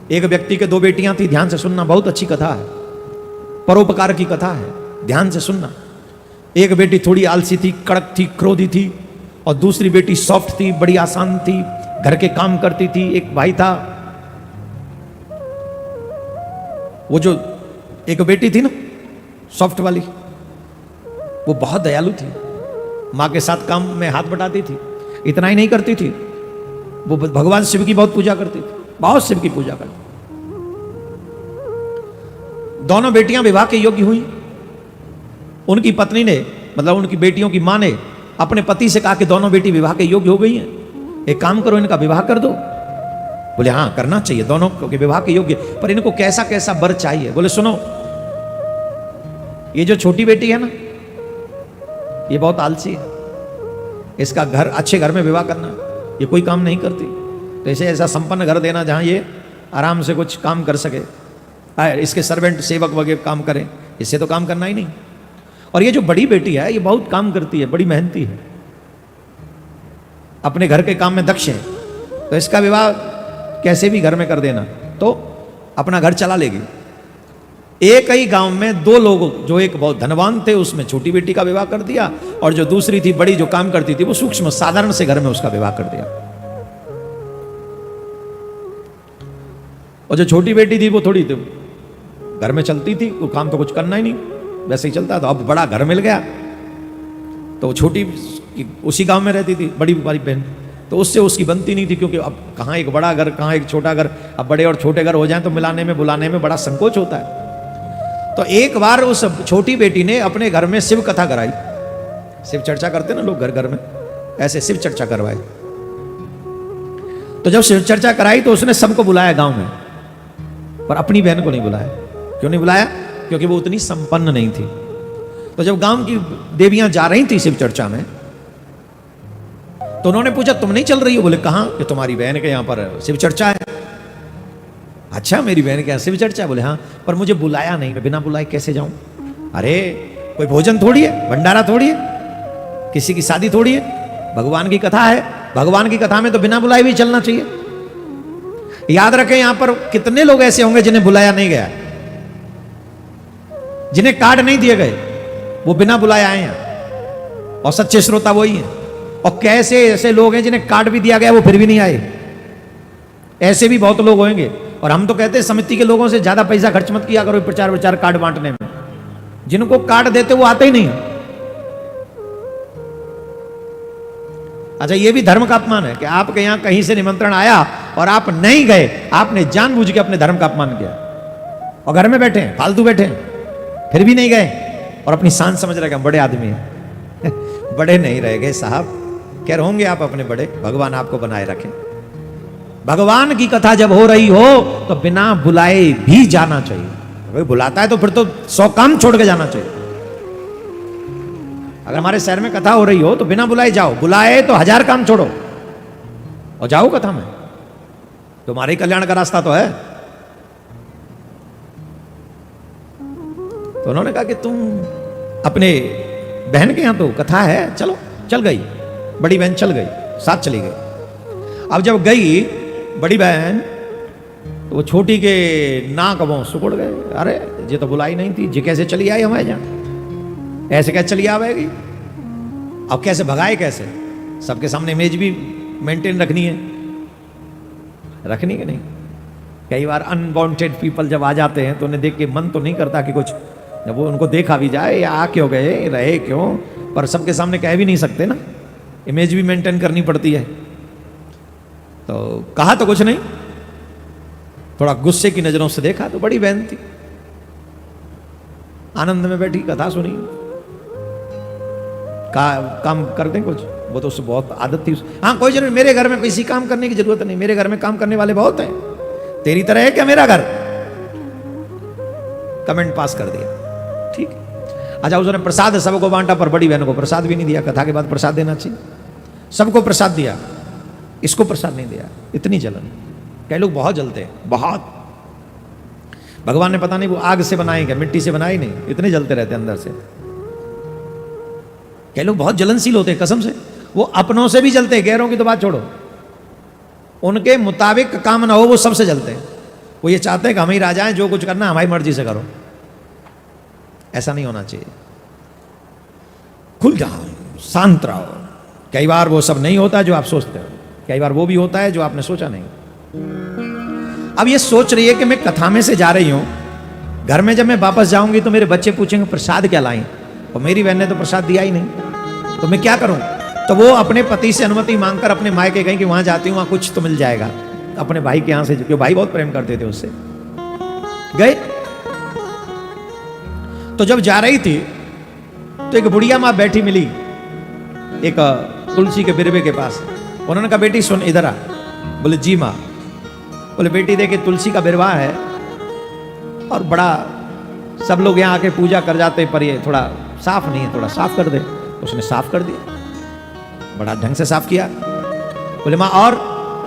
एक व्यक्ति के दो बेटियां थी, ध्यान से सुनना, बहुत अच्छी कथा है, परोपकार की कथा है, ध्यान से सुनना। एक बेटी थोड़ी आलसी थी, कड़क थी, क्रोधी थी, और दूसरी बेटी सॉफ्ट थी, बड़ी आसान थी, घर के काम करती थी। एक भाई था, वो जो एक बेटी थी ना सॉफ्ट वाली, वो बहुत दयालु थी, मां के साथ काम में हाथ बटाती थी। इतना ही नहीं करती थी, वो भगवान शिव की बहुत पूजा करती थी, बहुत शिव की पूजा करती। दोनों बेटियां विवाह के योग्य हुई। उनकी पत्नी ने, मतलब उनकी बेटियों की मां ने अपने पति से कहा कि दोनों बेटी विवाह के योग्य हो गई हैं, एक काम करो, इनका विवाह कर दो। बोले हाँ करना चाहिए, दोनों के विवाह के योग्य, पर इनको कैसा कैसा वर चाहिए। बोले सुनो, ये जो छोटी बेटी है ना, ये बहुत आलसी है, इसका घर, अच्छे घर में विवाह करना, ये कोई काम नहीं करती, तो इसे ऐसा संपन्न घर देना जहां ये आराम से कुछ काम कर सके, इसके सर्वेंट सेवक वगैरह काम करें, इससे तो काम करना ही नहीं। और ये जो बड़ी बेटी है, ये बहुत काम करती है, बड़ी मेहनती है, अपने घर के काम में दक्ष है, तो इसका विवाह कैसे भी घर में कर देना, तो अपना घर चला लेगी। एक ही गांव में दो लोग, जो एक बहुत धनवान थे, उसमें छोटी बेटी का विवाह कर दिया, और जो दूसरी थी बड़ी, जो काम करती थी, वो सूक्ष्म साधारण से घर में उसका विवाह कर दिया। और जो छोटी बेटी थी, वो थोड़ी थी, घर में चलती थी, वो काम तो कुछ करना ही नहीं, वैसे ही चलता। तो अब बड़ा घर मिल गया, तो छोटी उसी गांव में रहती थी, बड़ी वाली बहन, तो उससे उसकी बनती नहीं थी, क्योंकि अब कहाँ एक बड़ा घर, कहाँ एक छोटा घर, अब बड़े और छोटे घर हो जाएं तो मिलाने में बुलाने में बड़ा संकोच होता है। तो एक बार उस छोटी बेटी ने अपने घर में शिव कथा कराई, शिव चर्चा करते ना लोग घर घर में, ऐसे शिव चर्चा करवाई। तो जब शिव चर्चा कराई तो उसने सबको बुलाया गांव में, पर अपनी बहन को नहीं बुलाया। क्यों नहीं बुलाया? क्योंकि वो उतनी संपन्न नहीं थी। तो जब गांव की देवियां जा रही थी शिव चर्चा में, तो उन्होंने पूछा तुम नहीं चल रही हो? बोले कहां? कि तुम्हारी बहन के यहां पर शिव चर्चा है। अच्छा, मेरी बहन के यहां शिव चर्चा है? बोले हाँ, पर मुझे बुलाया नहीं, मैं बिना बुलाए कैसे जाऊं? अरे कोई भोजन थोड़ी है, भंडारा थोड़ी है, किसी की शादी थोड़ी है, भगवान की कथा है, भगवान की कथा में तो बिना बुलाए भी चलना चाहिए। याद रखें, यहां पर कितने लोग ऐसे होंगे जिन्हें बुलाया नहीं गया, जिन्हें कार्ड नहीं दिए गए, वो बिना बुलाए आए हैं, और सच्चे श्रोता वही हैं। और कैसे ऐसे लोग हैं जिन्हें कार्ड भी दिया गया, वो फिर भी नहीं आए, ऐसे भी बहुत लोग होंगे। और हम तो कहते हैं समिति के लोगों से ज्यादा पैसा खर्च मत किया करो प्रचार विचार कार्ड बांटने में, जिनको कार्ड देते वो आते ही नहीं। अच्छा, ये भी धर्म का अपमान है कि आपके यहां कहीं से निमंत्रण आया और आप नहीं गए, आपने जानबूझ के अपने धर्म का अपमान किया, और घर में बैठे हैं, फालतू बैठे हैं, फिर भी नहीं गए, और अपनी शान समझ रहे कि हम बड़े आदमी हैं। बड़े नहीं रह गए साहब, कह रहे होंगे आप अपने बड़े, भगवान आपको बनाए रखें। भगवान की कथा जब हो रही हो तो बिना बुलाए भी जाना चाहिए। कोई बुलाता है तो फिर तो 100 काम छोड़ के जाना चाहिए। अगर हमारे शहर में कथा हो रही हो तो बिना बुलाए जाओ, बुलाए तो 1000 काम छोड़ो और जाओ कथा में, तुम्हारे ही कल्याण का रास्ता तो है। तो उन्होंने कहा कि तुम अपने बहन के यहां तो कथा है, चलो। चल गई, बड़ी बहन चल गई, साथ चली गई। अब जब गई बड़ी बहन, तो वो छोटी के नाक वो सुकुड़ गए। अरे ये तो बुलाई नहीं थी, जी कैसे चली आई हमारे यहाँ, ऐसे कैसे चली आवेगी? अब कैसे भगाए, कैसे? सबके सामने इमेज भी मेंटेन रखनी है, रखनी है नहीं? कई बार अनवांटेड पीपल जब आ जाते हैं तो उन्हें देख के मन तो नहीं करता कि कुछ, जब वो उनको देखा भी जाए, या आ क्यों गए, रहे क्यों, पर सबके सामने कह भी नहीं सकते ना, इमेज भी मेंटेन करनी पड़ती है। तो कहा तो कुछ नहीं, थोड़ा गुस्से की नजरों से देखा, तो बड़ी बहन थी, आनंद में बैठी कथा सुनी, काम कर दें कुछ, वो तो उससे बहुत आदत थी। हाँ कोई जरूर, मेरे घर में किसी काम करने की जरूरत नहीं, मेरे घर में काम करने वाले बहुत हैं, तेरी तरह है क्या मेरा घर? कमेंट पास कर दिया, ठीक। अच्छा, उसने प्रसाद सबको बांटा, पर बड़ी बहन को प्रसाद भी नहीं दिया। कथा के बाद प्रसाद देना चाहिए, सबको प्रसाद दिया, इसको प्रसाद नहीं दिया। इतनी जलन, कई लोग बहुत जलते हैं, बहुत। भगवान ने पता नहीं वो आग से बनाए क्या, मिट्टी से बनाए नहीं, इतने जलते रहते अंदर से। कई लोग बहुत जलनशील होते हैं, कसम से, वो अपनों से भी जलते हैं, गैरों की तो बात छोड़ो, उनके मुताबिक काम ना हो वो सबसे जलते हैं। वो ये चाहते हैं कि हम ही राजा हैं, जो कुछ करना हमारी मर्जी से करो। ऐसा नहीं होना चाहिए। खुल जाओ, शांत रहो। कई बार वो सब नहीं होता जो आप सोचते हो, कई बार वो भी होता है जो आपने सोचा नहीं। अब ये सोच रही है कि मैं कथा में से जा रही हूं, घर में जब मैं वापस जाऊंगी तो मेरे बच्चे पूछेंगे प्रसाद क्या लाई, और मेरी बहन ने तो प्रसाद दिया ही नहीं, तो मैं क्या करूं? तो वो अपने पति से अनुमति मांगकर अपने मायके गई कि वहां जाती हूं, वहां कुछ तो मिल जाएगा। अपने भाई के यहां से, क्योंकि भाई बहुत प्रेम करते थे उससे, गए। तो जब जा रही थी तो एक बुढ़िया माँ बैठी मिली एक तुलसी के बिरबे के पास। उन्होंने कहा बेटी सुन इधर आ। बोले जी माँ। बोले बेटी देखे तुलसी का बिरवा है और बड़ा सब लोग यहाँ आके पूजा कर जाते हैं, पर ये थोड़ा साफ नहीं है, थोड़ा साफ कर दे। उसने साफ कर दिया, बड़ा ढंग से साफ किया। बोले माँ और?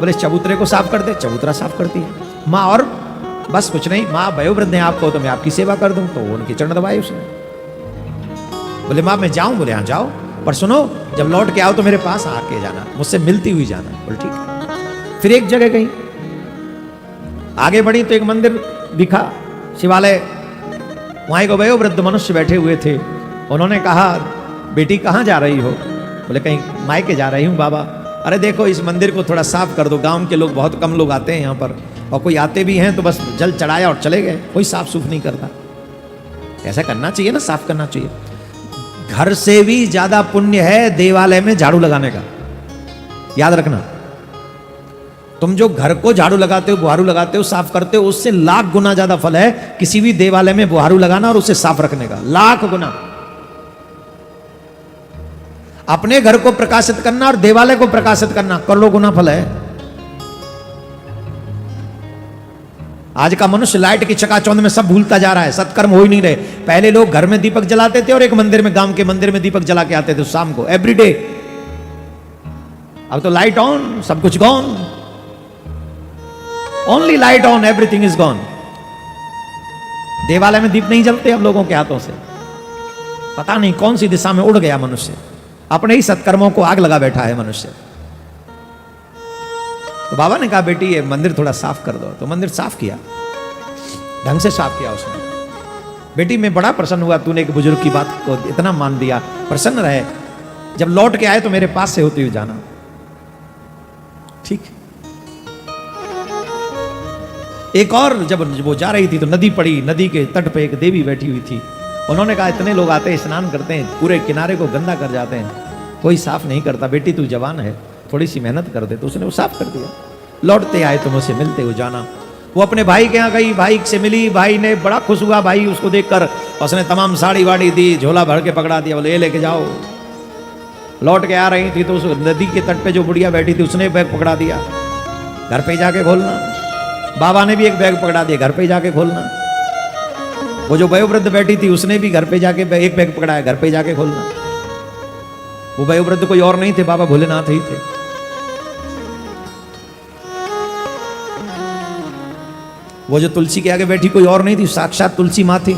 बोले चबूतरे को साफ कर दे। चबूतरा साफ कर दिया। माँ और? बस कुछ नहीं माँ, वयोवृद्ध हैं आपको तो मैं आपकी सेवा कर दूं। तो उनके चरण दबाए उसने। बोले माँ मैं जाऊं? बोले हाँ जाओ, पर सुनो जब लौट के आओ तो मेरे पास आके जाना, मुझसे मिलती हुई जाना। बोले ठीक है। फिर एक जगह गई, आगे बढ़ी तो एक मंदिर दिखा, शिवालय। वहां एक वयोवृद्ध मनुष्य बैठे हुए थे। उन्होंने कहा बेटी कहाँ जा रही हो? बोले कहीं मायके जा रही हूँ बाबा। अरे देखो इस मंदिर को थोड़ा साफ कर दो, गांव के लोग बहुत कम लोग आते हैं यहाँ पर, और कोई आते भी हैं तो बस जल चढ़ाया और चले गए, कोई साफ सुफ नहीं करता। ऐसा करना चाहिए ना, साफ करना चाहिए। घर से भी ज्यादा पुण्य है देवालय में झाड़ू लगाने का, याद रखना। तुम जो घर को झाड़ू लगाते हो, बुहारू लगाते हो, साफ करते हो, उससे लाख गुना ज्यादा फल है किसी भी देवालय में बुहारू लगाना और उसे साफ रखने का, लाख गुना। अपने घर को प्रकाशित करना और देवालय को प्रकाशित करना करोड़ों गुना फल है। आज का मनुष्य लाइट की चकाचौंध में सब भूलता जा रहा है, सत्कर्म हो ही नहीं रहे। पहले लोग घर में दीपक जलाते थे और एक मंदिर में, गांव के मंदिर में दीपक जला के आते थे शाम को, एवरीडे। अब तो लाइट ऑन, सब कुछ gone, only light on, everything is gone. देवालय में दीप नहीं जलते अब लोगों के हाथों से। पता नहीं कौन सी दिशा में उड़ गया मनुष्य, अपने ही सत्कर्मों को आग लगा बैठा है मनुष्य। तो बाबा ने कहा बेटी ये मंदिर थोड़ा साफ कर दो। तो मंदिर साफ किया, ढंग से साफ किया उसने। बेटी मैं बड़ा प्रसन्न हुआ, तूने एक बुजुर्ग की बात को इतना मान दिया, प्रसन्न रहे। जब लौट के आए तो मेरे पास से होते हुए जाना। ठीक। एक और जब वो जा रही थी तो नदी पड़ी, नदी के तट पे एक देवी बैठी हुई थी। उन्होंने कहा इतने लोग आते हैं, स्नान करते हैं, पूरे किनारे को गंदा कर जाते हैं, कोई साफ नहीं करता। बेटी तू जवान है, थोड़ी सी मेहनत कर दे। तो उसने वो साफ कर दिया। लौटते आए तो मुझसे मिलते हुए जाना। वो अपने भाई के यहाँ गई, भाई से मिली, भाई ने बड़ा खुश हुआ भाई उसको देखकर, उसने तमाम साड़ी वाड़ी दी, झोला भर के पकड़ा दिया, बोले ये लेके जाओ। लौट के आ रही थी तो उस नदी के तट पे जो बुढ़िया बैठी थी उसने बैग पकड़ा दिया, घर पे जाके खोलना। बाबा ने भी एक बैग पकड़ा दिया, घर पे जाके खोलना। वो जो वयोवृद्ध बैठी थी उसने भी घर पे जाके एक बैग पकड़ाया, घर पे जाके खोलना। वो वयोवृद्ध कोई और नहीं थे, बाबा भोलेनाथ ही थे। वो जो तुलसी के आगे बैठी कोई और नहीं थी, साक्षात तुलसी माँ थी।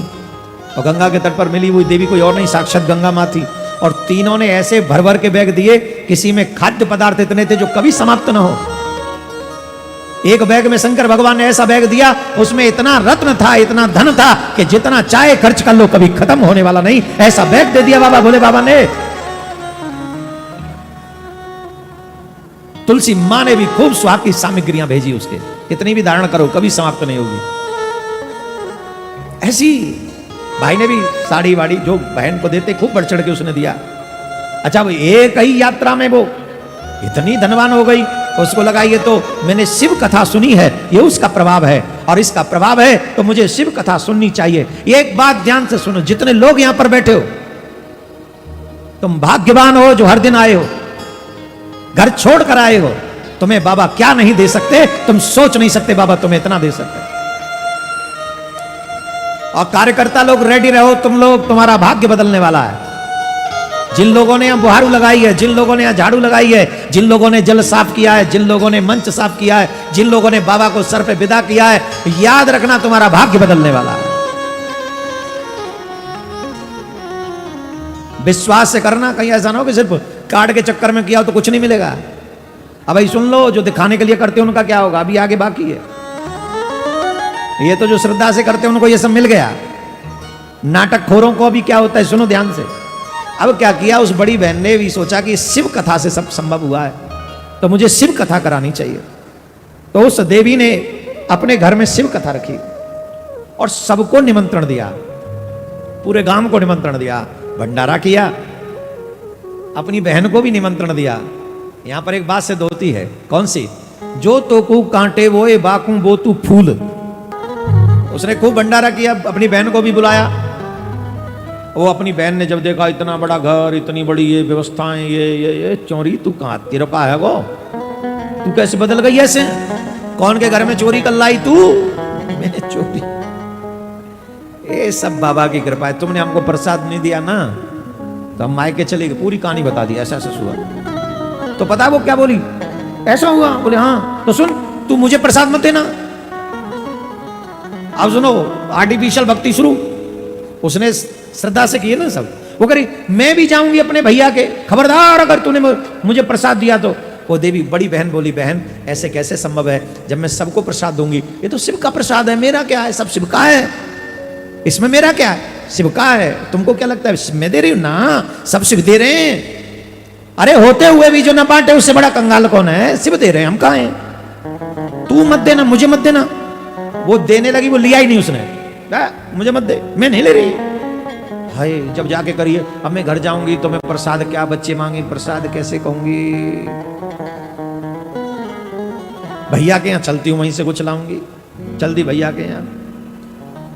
और गंगा के तट पर मिली हुई देवी कोई और नहीं, साक्षात गंगा माँ थी। और तीनों ने ऐसे भर भर के बैग दिए, किसी में खाद्य पदार्थ इतने थे जो कभी समाप्त ना हो। एक बैग में शंकर भगवान ने ऐसा बैग दिया, उसमें इतना रत्न था, इतना धन था कि जितना चाहे खर्च कर लो कभी खत्म होने वाला नहीं, ऐसा बैग दे दिया बाबा भोले बाबा ने। तुलसी मां ने भी खूब सुहाग की सामग्रियां भेजी उसके, इतनी भी धारण करो कभी समाप्त नहीं होगी। ऐसी भाई ने भी साड़ी वाड़ी जो बहन को देते खूब बढ़ चढ़ के उसने दिया। अच्छा वो एक ही यात्रा में वो इतनी धनवान हो गई, उसको लगा ये तो मैंने शिव कथा सुनी है, ये उसका प्रभाव है, और इसका प्रभाव है तो मुझे शिव कथा सुननी चाहिए। एक बात ध्यान से सुनो, जितने लोग यहां पर बैठे हो, तुम भाग्यवान हो जो हर दिन आए हो, घर छोड़ कर आए हो। तुम्हें बाबा क्या नहीं दे सकते, तुम सोच नहीं सकते बाबा तुम्हें इतना दे सकते। और कार्यकर्ता लोग रेडी रहो, तुम लोग, तुम्हारा भाग्य बदलने वाला है। जिन लोगों ने यहां बुहारू लगाई है, जिन लोगों ने यहां झाड़ू लगाई है, जिन लोगों ने जल साफ किया है, जिन लोगों ने मंच साफ किया है, जिन लोगों ने बाबा को सर पे विदा किया है, याद रखना तुम्हारा भाग्य बदलने वाला है। विश्वास से करना, कहीं ऐसा ना हो कि सिर्फ कार्ड के चक्कर में किया तो कुछ नहीं मिलेगा। अब भाई सुन लो, जो दिखाने के लिए करते हो उनका क्या होगा, अभी आगे बाकी है। ये तो जो श्रद्धा से करते हैं उनको ये सब मिल गया। नाटक खोरों को भी क्या होता है, सुनो ध्यान से। अब क्या किया, उस बड़ी बहन ने भी सोचा कि शिव कथा से सब संभव हुआ है, तो मुझे शिव कथा करानी चाहिए। तो उस देवी ने अपने घर में शिव कथा रखी और सबको निमंत्रण दिया, पूरे गांव को निमंत्रण दिया, भंडारा किया, अपनी बहन को भी निमंत्रण दिया। यहां पर एक बात सिद्ध होती है, कौन सी? जो तो को कांटे वो ए बाकू वो तू फूल। उसने खूब भंडारा किया, अपनी बहन को भी बुलाया। वो अपनी बहन ने जब देखा इतना बड़ा घर, इतनी बड़ी ये व्यवस्थाएं, ये चोरी, तू कहां तेरे का है वो, तू कैसे बदल गई ऐसे? कौन के घर में चोरी कर लाई तू? मैंने चोरी? ये सब बाबा की कृपा है। तुमने हमको प्रसाद नहीं दिया ना, तो हम मायके चले गए। पूरी कहानी बता दी, ऐसा ऐसा हुआ। तो पता है वो क्या बोली? ऐसा हुआ? बोले हाँ। तो सुन, तू मुझे प्रसाद मत देना। अब सुनो, आर्टिफिशियल भक्ति शुरू। उसने श्रद्धा से किए ना सब। वो करी, मैं भी जाऊंगी अपने भैया के, खबरदार अगर तूने मुझे प्रसाद दिया तो। वो देवी बड़ी बहन बोली, बहन ऐसे कैसे संभव है, जब मैं सबको प्रसाद दूंगी? ये तो शिव का प्रसाद है, मेरा क्या है? सब शिव का है, इसमें मेरा क्या है? शिव का है। तुमको क्या लगता है मैं दे रही हूं ना? सब शिव दे रहे हैं। अरे होते हुए भी जो ना बांटे उससे बड़ा कंगाल कौन है? शिव दे रहे हैं, हम कहां हैं? तू मत देना, मुझे मत देना। वो देने लगी, वो लिया ही नहीं उसने। मुझे मत दे, मैं नहीं ले रही। हाय, जब जाके करिए, अब मैं घर जाऊंगी तो मैं प्रसाद, क्या बच्चे मांगे प्रसाद, कैसे कहूंगी? भैया के यहाँ चलती हूँ, वहीं से कुछ लाऊंगी। चल दी भैया के यहाँ,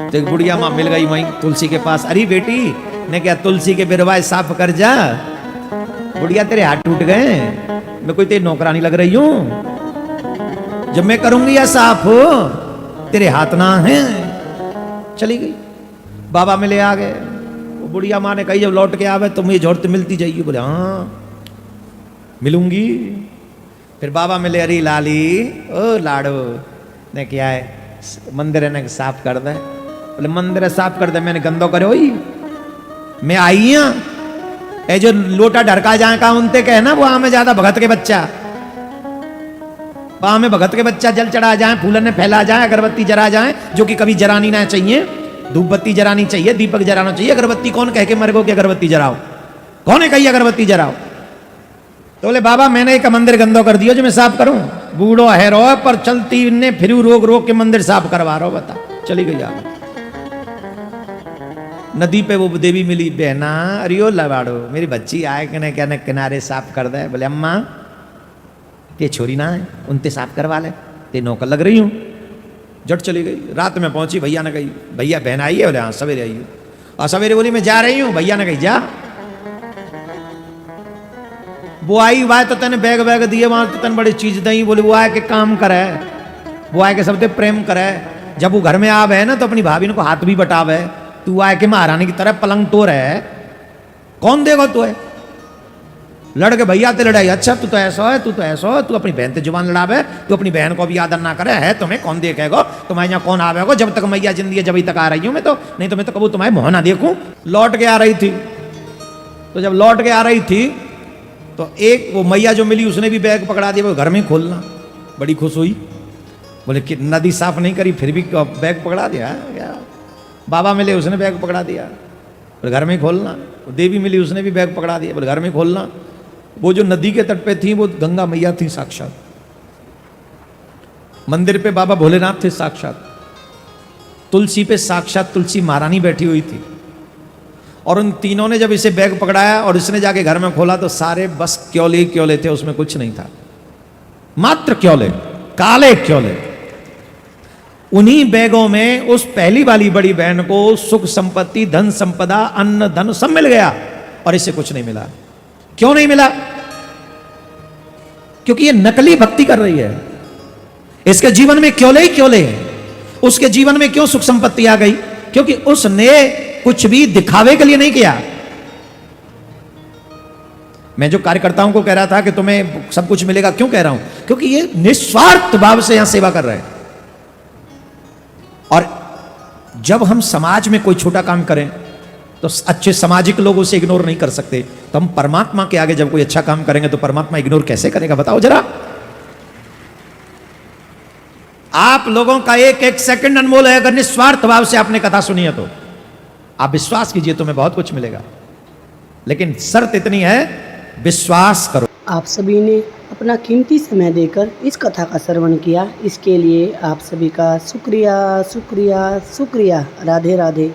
तो एक बुढ़िया माँ मिल गई वहीं तुलसी के पास। अरे बेटी ने क्या, तुलसी के बिरवाए साफ कर जा। बुढ़िया तेरे हाथ टूट गए, मैं कोई तेरी नौकरानी लग रही हूं? जब मैं करूंगी या साफ हो, तेरे हाथ ना है। चली गई। बाबा मिले आ गए। वो बुढ़िया माँ ने कही, जब लौट के आवे तो मुझे जरूरत मिलती जाइए। बोले हाँ मिलूंगी। फिर बाबा मिले, अरे लाली ओ लाडो ने क्या है, मंदिर ने साफ कर दे। बोले मंदिर साफ कर दे, मैंने गंदो करे हुई, मैं आई हूं। ए जो लोटा ढरका जाए का उनते कहे ना, वो हमें ज्यादा भगत के बच्चा, वहां में भगत के बच्चा जल चढ़ा जाए, फूलन फैला जाए, अगरबत्ती जरा जाए, जो कि कभी जरानी ना चाहिए। धूप बत्ती जरानी चाहिए, दीपक जराना चाहिए। अगरबत्ती कौन कह के मर गो कि अगरबत्ती जराओ? कौन है कही अगरबत्ती जराओ? तो बोले बाबा मैंने एक मंदिर गंदो कर दिया, जो मैं साफ करूं? बूढ़ो है रो पर चलती ने फिर रोक रोक के मंदिर साफ करवा रहा। बता, चली गई आगे। नदी पे वो देवी मिली, बहना अरियो लवाड़ो, मेरी बच्ची आए कि क्या न किनारे साफ कर दे। बोले अम्मा ते छोरी ना है, उनते साफ करवा ले, ते नौकर लग रही हूं। जट चली गई। रात में पहुंची, भैया ने कही, भैया बहन आई है? बोले हाँ सवेरे आई है। और सवेरे बोली मैं जा रही हूं। भैया ने कही जा। वो आई, वाय तो तेने बैग बैग दिए, वहां तो तेने बड़ी चीज दई। बोले वो आए के काम करे, वो आए के सबसे प्रेम करे। जब वो घर में आवे है ना, तो अपनी भाभी को हाथ भी बटावे। तू आए के महारानी की तरह पलंग तोड़ है, कौन देगा तू है? लड़के भैया ते लड़ाई, अच्छा तू तो ऐसा है, तू तो ऐसा है, तू अपनी बहन ते जुबान लड़ावे, तू अपनी बहन को भी आदर ना करे है, तुम्हें कौन देखेगा? तुम्हारे यहाँ कौन आवेगा? जब तक मैया जिंदगी है जब तक आ रही हूं मैं तो, नहीं तो मैं तो कबू तुम्हारे मुंह ना देखूं। लौट के आ रही थी, तो जब लौट के आ रही थी तो एक वो मैया जो मिली उसने भी बैग पकड़ा दिया, वो घर में खोलना। बड़ी खुश हुई, बोले कि नदी साफ नहीं करी फिर भी बैग पकड़ा दिया क्या? बाबा मिले, उसने बैग पकड़ा दिया, बोले घर में खोलना। देवी मिली, उसने भी बैग पकड़ा दिया, बोले घर में खोलना। वो जो नदी के तट पे थी वो गंगा मैया थी साक्षात। मंदिर पे बाबा भोलेनाथ थे साक्षात। तुलसी पे साक्षात तुलसी महारानी बैठी हुई थी। और उन तीनों ने जब इसे बैग पकड़ाया और इसने जाके घर में खोला तो सारे बस क्योले क्योले थे, उसमें कुछ नहीं था, मात्र क्योले, काले क्योले। उन्हीं बैगों में उस पहली वाली बड़ी बहन को सुख संपत्ति, धन संपदा, अन्न धन सब मिल गया और इसे कुछ नहीं मिला। क्यों नहीं मिला? क्योंकि ये नकली भक्ति कर रही है। इसके जीवन में क्योले ही क्योले हैं। उसके जीवन में क्यों सुख संपत्ति आ गई? क्योंकि उसने कुछ भी दिखावे के लिए नहीं किया। मैं जो कार्यकर्ताओं को कह रहा था कि तुम्हें सब कुछ मिलेगा, क्यों कह रहा हूं? क्योंकि ये निस्वार्थ भाव से यहां सेवा कर रहे हैं। और जब हम समाज में कोई छोटा काम करें तो अच्छे सामाजिक लोग उसे इग्नोर नहीं कर सकते, तो हम परमात्मा के आगे जब कोई अच्छा काम करेंगे तो परमात्मा इग्नोर कैसे करेगा? बताओ जरा। आप लोगों का एक एक सेकंड अनमोल है। अगर निस्वार्थ भाव से आपने कथा सुनी है तो आप विश्वास कीजिए, तुम्हें बहुत कुछ मिलेगा। लेकिन शर्त इतनी है, विश्वास करो। आप सभी ने अपना कीमती समय देकर इस कथा का श्रवण किया, इसके लिए आप सभी का शुक्रिया शुक्रिया शुक्रिया। राधे राधे।